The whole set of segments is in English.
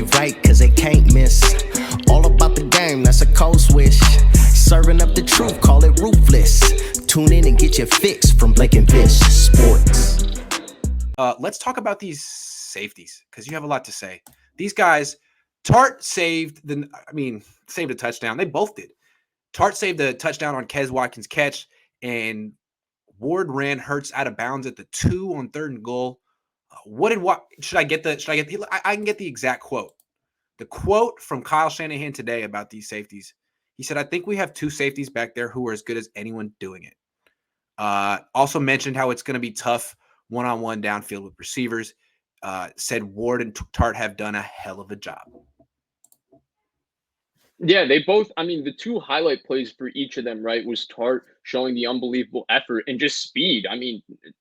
play right, cause they can't miss. All about the game, that's a cold switch. Serving up the truth, call it ruthless. Tune in and get your fix from Blake and Vish Sports. Let's talk about these safeties, because you have a lot to say. These guys, Tartt saved a touchdown. They both did. Tartt saved the touchdown on Kes Watkins' catch, and Ward ran Hurts out of bounds at the 2 on 3rd and goal. I can get the exact quote. The quote from Kyle Shanahan today about these safeties. He said, "I think we have 2 safeties back there who are as good as anyone doing it." Also mentioned how it's going to be tough one-on-one downfield with receivers. Said Ward and Tartt have done a hell of a job. Yeah, they both, the 2 highlight plays for each of them, right, was Tartt showing the unbelievable effort and just speed.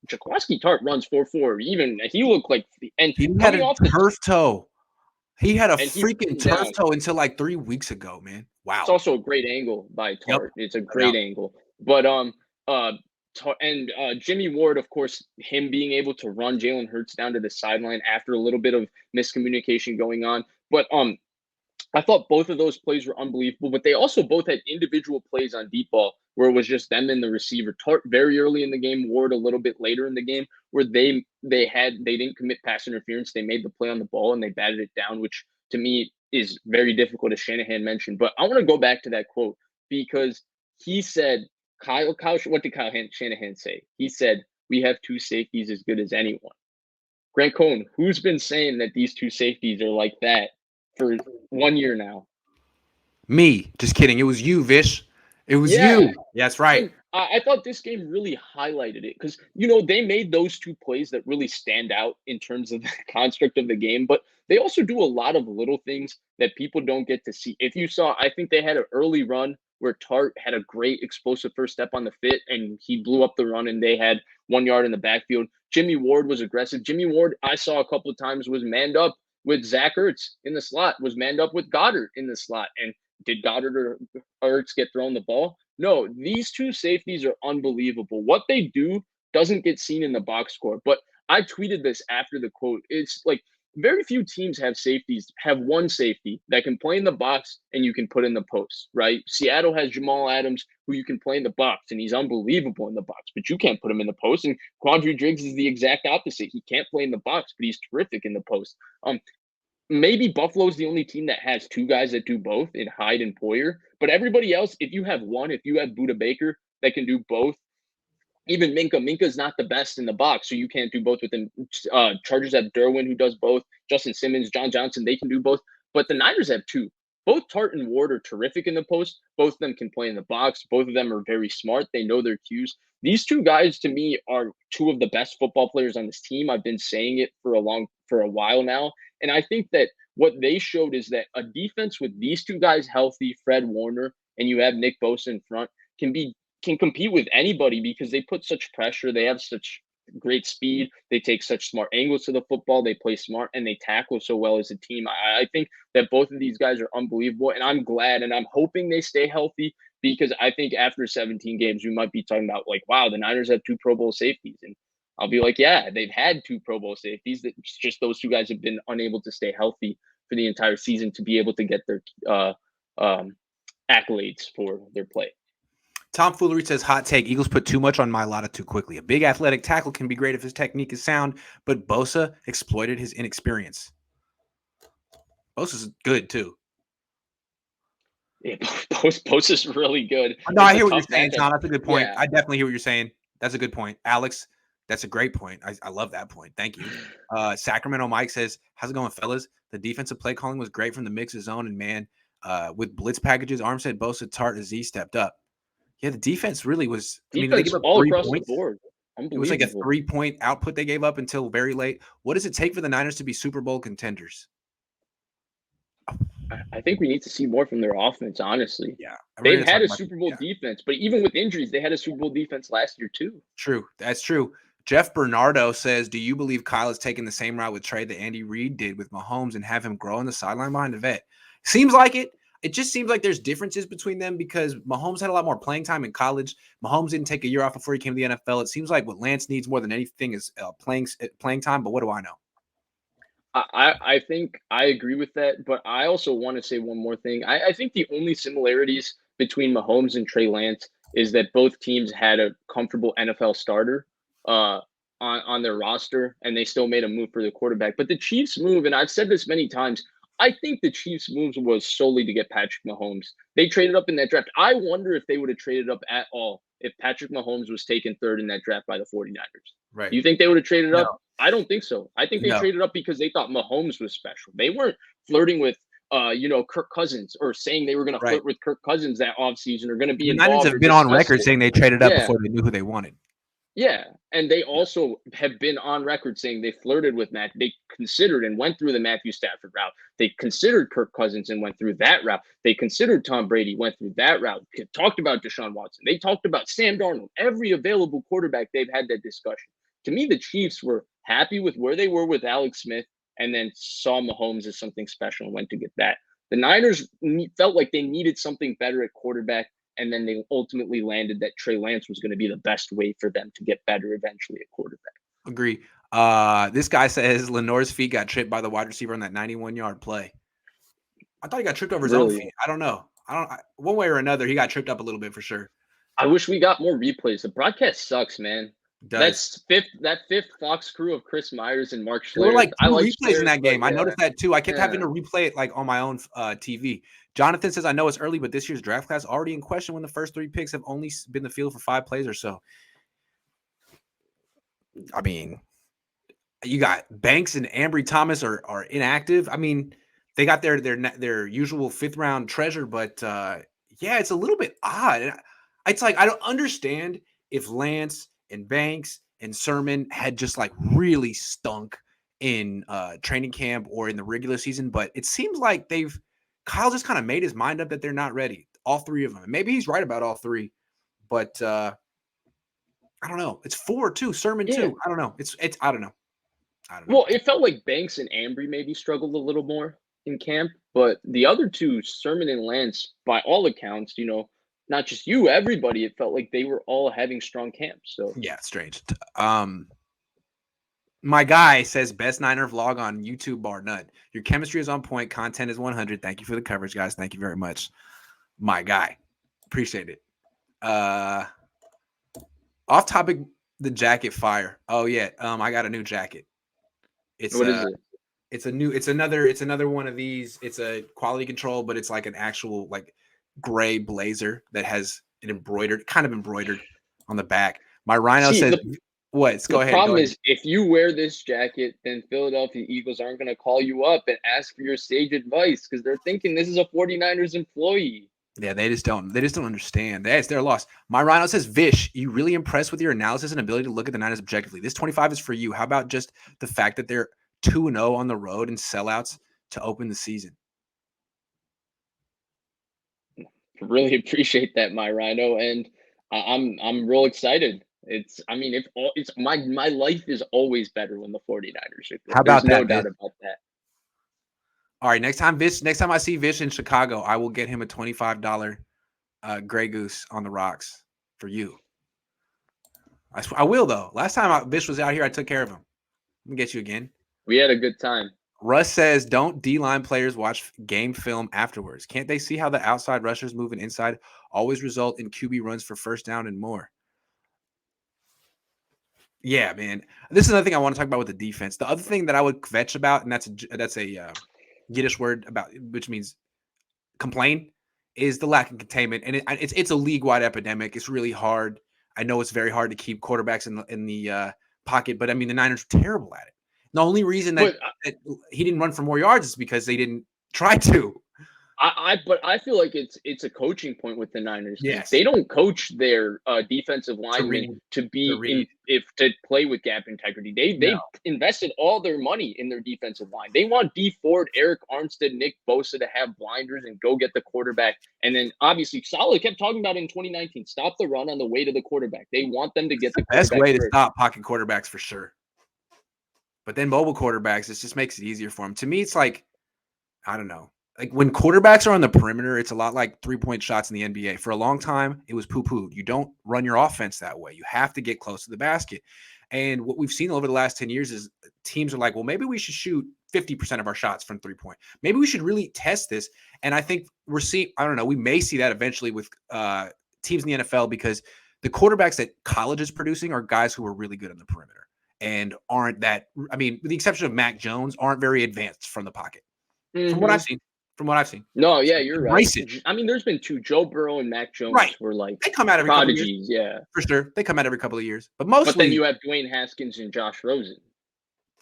Jaquiski Tartt runs 4.4. He looked like, and he had a turf toe. He had a freaking turf toe until like 3 weeks ago, man. Wow. It's also a great angle by Tartt. Yep. It's a great angle. But Jimmie Ward, of course, him being able to run Jalen Hurts down to the sideline after a little bit of miscommunication going on. But I thought both of those plays were unbelievable, but they also both had individual plays on deep ball where it was just them and the receiver. Tartt very early in the game, Ward a little bit later in the game, where they didn't commit pass interference. They made the play on the ball and they batted it down, which to me is very difficult, as Shanahan mentioned. But I want to go back to that quote because he said, what did Kyle Shanahan say? He said, "We have 2 safeties as good as anyone." Grant Cohn, who's been saying that these 2 safeties are like that for 1 year now? Me. Just kidding. It was you, Vish. It was you. That's right. And I thought this game really highlighted it because, they made those 2 plays that really stand out in terms of the construct of the game, but they also do a lot of little things that people don't get to see. If you saw, I think they had an early run where Tartt had a great explosive first step on the fit and he blew up the run and they had 1 yard in the backfield. Jimmie Ward was aggressive. Jimmie Ward, I saw a couple of times, was manned up with Zach Ertz in the slot, was manned up with Goddard in the slot. And did Goddard or Ertz get thrown the ball? No, these 2 safeties are unbelievable. What they do doesn't get seen in the box score. But I tweeted this after the quote. It's like very few teams have 1 safety that can play in the box and you can put in the post, right? Seattle has Jamal Adams, who you can play in the box, and he's unbelievable in the box, but you can't put him in the post. And Quandre Diggs is the exact opposite. He can't play in the box, but he's terrific in the post. Maybe Buffalo's the only team that has 2 guys that do both in Hyde and Poyer. But everybody else, if you have Budda Baker that can do both, even Minka's not the best in the box, so you can't do both with them. Chargers have Derwin, who does both. Justin Simmons, John Johnson, they can do both. But the Niners have 2. Both Tartt and Ward are terrific in the post. Both of them can play in the box. Both of them are very smart. They know their cues. These 2 guys, to me, are 2 of the best football players on this team. I've been saying it for a while now. And I think that what they showed is that a defense with these 2 guys healthy, Fred Warner, and you have Nick Bosa in front, can compete with anybody because they put such pressure. They have such great speed. They take such smart angles to the football. They play smart and they tackle so well as a team. I think that both of these guys are unbelievable, and I'm glad and I'm hoping they stay healthy because I think after 17 games, we might be talking about like, wow, the Niners have 2 Pro Bowl safeties. And I'll be like, yeah, they've had 2 Pro Bowl safeties. It's just those 2 guys have been unable to stay healthy for the entire season to be able to get their accolades for their play. Tom Foolery says, hot take, Eagles put too much on Mailata too quickly. A big athletic tackle can be great if his technique is sound, but Bosa exploited his inexperience. Bosa's good, too. Yeah, Bosa's really good. No, I hear what you're saying, Tom. That's a good point. Yeah. I definitely hear what you're saying. That's a good point. Alex, that's a great point. I love that point. Thank you. Sacramento Mike says, how's it going, fellas? The defensive play calling was great from the mix of zone and man. With blitz packages, Armstead, Bosa, Tartt, Aziz stepped up. Yeah, the defense really was. They gave up all 3 across points. The board. It was like a 3-point output they gave up until very late. What does it take for the Niners to be Super Bowl contenders? I think we need to see more from their offense, honestly. Yeah. They've had a Super Bowl defense, but even with injuries, they had a Super Bowl defense last year, too. True. That's true. Jeff Bernardo says, do you believe Kyle is taking the same route with Trey that Andy Reid did with Mahomes and have him grow on the sideline behind the vet? Seems like it. It just seems like there's differences between them because Mahomes had a lot more playing time in college. Mahomes didn't take a year off before he came to the NFL. It seems like what Lance needs more than anything is playing time, but what do I know? I think I agree with that, but I also want to say one more thing. I think the only similarities between Mahomes and Trey Lance is that both teams had a comfortable NFL starter uh, on their roster, and they still made a move for the quarterback. But the Chiefs move, and I've said this many times, I think the Chiefs moves was solely to get Patrick Mahomes. They traded up in that draft. I wonder if they would have traded up at all if Patrick Mahomes was taken third in that draft by the 49ers. Right. Do you think they would have traded No. up? I don't think so. I think they No. traded up because they thought Mahomes was special. They weren't flirting with Kirk Cousins or saying they were going to Right. flirt with Kirk Cousins that offseason or going to be The involved. Niners have been on record saying they traded up before they knew who they wanted. Yeah, and they also have been on record saying they flirted with Matt. They considered and went through the Matthew Stafford route. They considered Kirk Cousins and went through that route. They considered Tom Brady, went through that route. Talked about Deshaun Watson. They talked about Sam Darnold. Every available quarterback, they've had that discussion. To me, the Chiefs were happy with where they were with Alex Smith and then saw Mahomes as something special and went to get that. The Niners felt like they needed something better at quarterback. And then they ultimately landed that Trey Lance was going to be the best way for them to get better eventually at quarterback. Agree. This guy says Lenore's feet got tripped by the wide receiver on that 91-yard play. I thought he got tripped over his own feet. I don't know. One way or another, he got tripped up a little bit for sure. I wish we got more replays. The broadcast sucks, man. That fifth Fox crew of Chris Myers and Mark Schlereth. There were like two replays Schlereth, in that game. Yeah. I noticed that too. I kept having to replay it like on my own TV. Jonathan says, I know it's early, but this year's draft class already in question when the first 3 picks have only been the field for 5 plays or so. I mean, you got Banks and Ambry Thomas are inactive. I mean, they got their usual 5th round treasure, but yeah, it's a little bit odd. It's like I don't understand if Lance and Banks and Sermon had just like really stunk in training camp or in the regular season, but it seems like Kyle just kind of made his mind up that they're not ready. All 3 of them. Maybe he's right about all 3, but I don't know. It's 4 too. Sermon too. I don't know. I don't know. Well, it felt like Banks and Ambry maybe struggled a little more in camp, but the other 2, Sermon and Lance, by all accounts, not just you, everybody, it felt like they were all having strong camps. So yeah, it's strange. My guy says best Niner vlog on YouTube bar none. Your chemistry is on point. Content is 100. Thank you for the coverage, guys. Thank you very much. My guy. Appreciate it. Off topic, the jacket fire. Oh yeah. I got a new jacket. What is it? It's another one of these. It's a quality control, but it's like an actual like gray blazer that has it kind of embroidered on the back. My Rhino says what? Go ahead. The problem is if you wear this jacket, then Philadelphia Eagles aren't going to call you up and ask for your sage advice because they're thinking this is a 49ers employee. Yeah, they just don't understand. It's their loss. My Rhino says, Vish, you really impressed with your analysis and ability to look at the Niners objectively. This 25 is for you. How about just the fact that they're 2-0 on the road and sellouts to open the season? Really appreciate that, my Rhino, and I'm real excited. My life is always better when the 49ers are good. How about There's no that, doubt Vish? about that. All right, next time I see Vish in Chicago, I will get him a $25 Grey Goose on the rocks for you. I will though. Last time Vish was out here, I took care of him. Let me get you again. We had a good time. Russ says, don't D-line players watch game film afterwards? Can't they see how the outside rushers moving inside always result in QB runs for first down and more? Yeah, man. This is another thing I want to talk about with the defense. The other thing that I would kvetch about, and that's a Yiddish word about which means complain, is the lack of containment. And it's a league-wide epidemic. It's really hard. I know it's very hard to keep quarterbacks in the pocket, but I mean the Niners are terrible at it. The only reason that he didn't run for more yards is because they didn't try to. But I feel like it's a coaching point with the Niners. Yes. They don't coach their defensive linemen to play with gap integrity. They invested all their money in their defensive line. They want Dee Ford, Eric Armstead, Nick Bosa to have blinders and go get the quarterback. And then obviously Saleh kept talking about it in 2019, stop the run on the way to the quarterback. They want them to get the best way first. to stop pocket quarterbacks for sure. But then mobile quarterbacks, it just makes it easier for them. To me, it's like, I don't know. Like when quarterbacks are on the perimeter, it's a lot like 3-point shots in the NBA. For a long time, it was poo-pooed. You don't run your offense that way. You have to get close to the basket. And what we've seen over the last 10 years is teams are like, well, maybe we should shoot 50% of our shots from 3-point. Maybe we should really test this. And I think we're seeing, I don't know, we may see that eventually with teams in the NFL, because the quarterbacks that college is producing are guys who are really good on the perimeter and aren't that, I mean, with the exception of Mac Jones, aren't very advanced from the pocket. From what I've seen. No, yeah, So you're right. embrace it. I mean, there's been two. Joe Burrow and Mac Jones Right. were like They come out every couple of years. prodigies, yeah. For sure. They come out every couple of years. But But mostly, then you have Dwayne Haskins and Josh Rosen.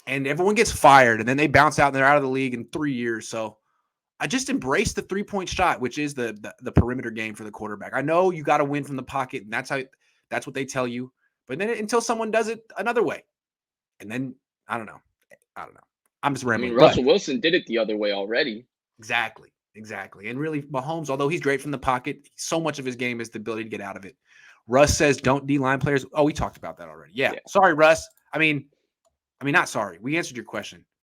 and everyone gets fired, and then they bounce out and they're out of the league in 3 years. So I just embrace the 3-point shot, which is the perimeter game for the quarterback. I know you got to win from the pocket, and that's what they tell you. But then until someone does it another way, and then I don't know. I'm just I rambling. mean, Russell Wilson did it the other way already. Exactly. And really, Mahomes, although he's great from the pocket, so much of his game is the ability to get out of it. Russ says, "Don't D-line players." Oh, we talked about that already. Yeah. Sorry, Russ. I mean, not sorry. We answered your question.